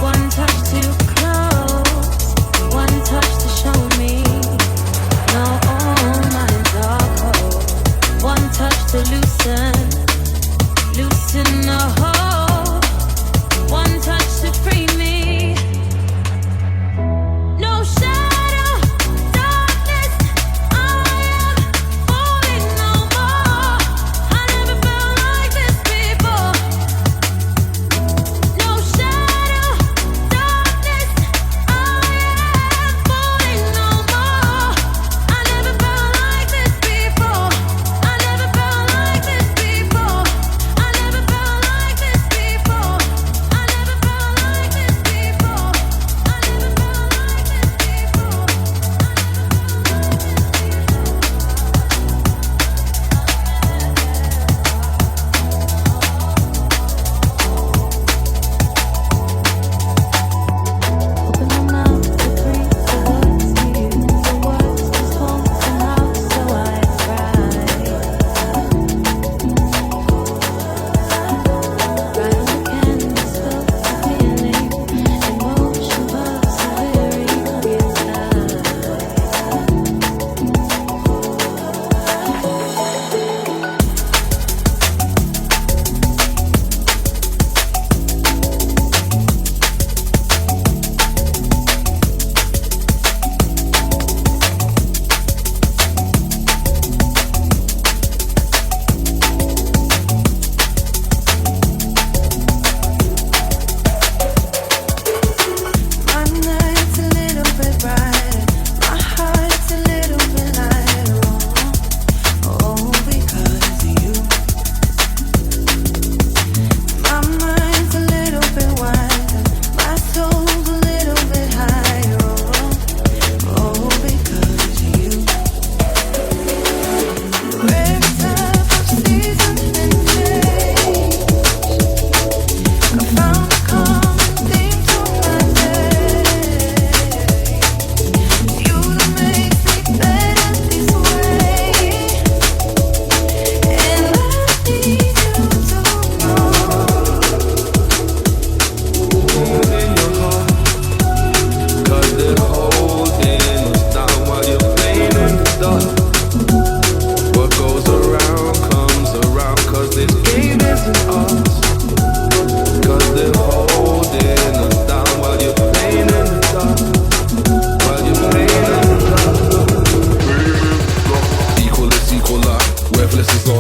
one touch to close, one touch to show me no all minds are cold. One touch to loosen the hold. One touch to free me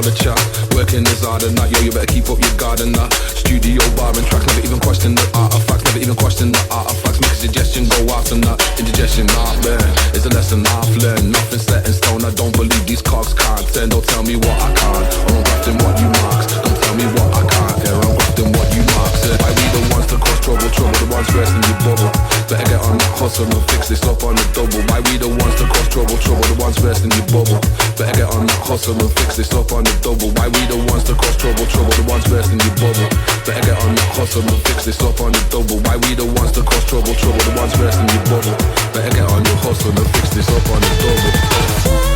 all the chat. Working is hard and that, yo, you better keep up your guard and that. Studio bar and tracks, never even question the artifacts, never even question the artifacts. Make a suggestion, go out and that. Indigestion, not learn, it's a lesson I've learned. Nothing set in stone, I don't believe these cogs can't turn. Don't tell me what I can't, or I'm grafting what you marks. Don't tell me what I can't, yeah, I'm grafting what you marks. Why we the ones that cause trouble, the ones first in your bubble. Better get on that hustle and fix this up on the double. Why we the ones that cause trouble, the ones first in your bubble. Better get on that hustle and fix this up on the double. Why we the ones that cause trouble, the ones first in your bubble. Better get on that hustle and fix this up on the double. Why we the ones that cause trouble, the ones first in your bubble. Better get on your hustle and fix this up on the double.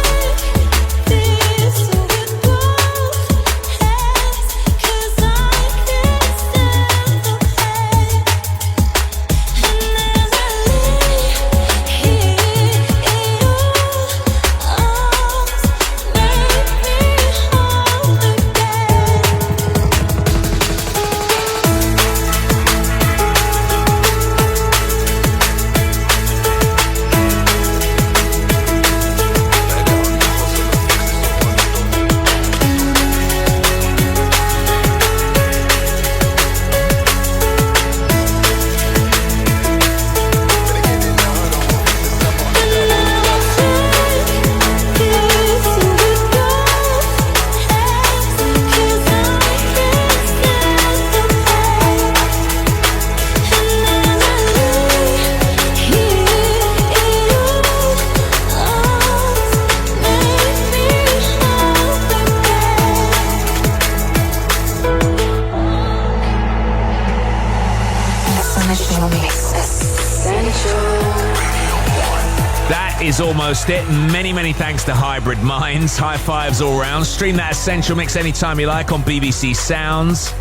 Is almost it. Many thanks to Hybrid Minds. High fives all round. Stream that Essential Mix anytime you like on BBC Sounds.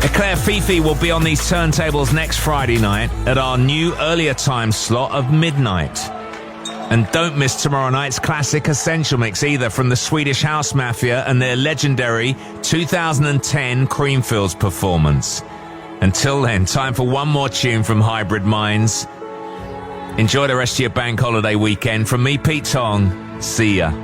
Eclair Fifi will be on these turntables next Friday night at our new earlier time slot of midnight. And don't miss tomorrow night's classic Essential Mix either, from the Swedish House Mafia and their legendary 2010 Creamfields performance. Until then, time for one more tune from Hybrid Minds. Enjoy the rest of your bank holiday weekend. From me, Pete Tong. See ya.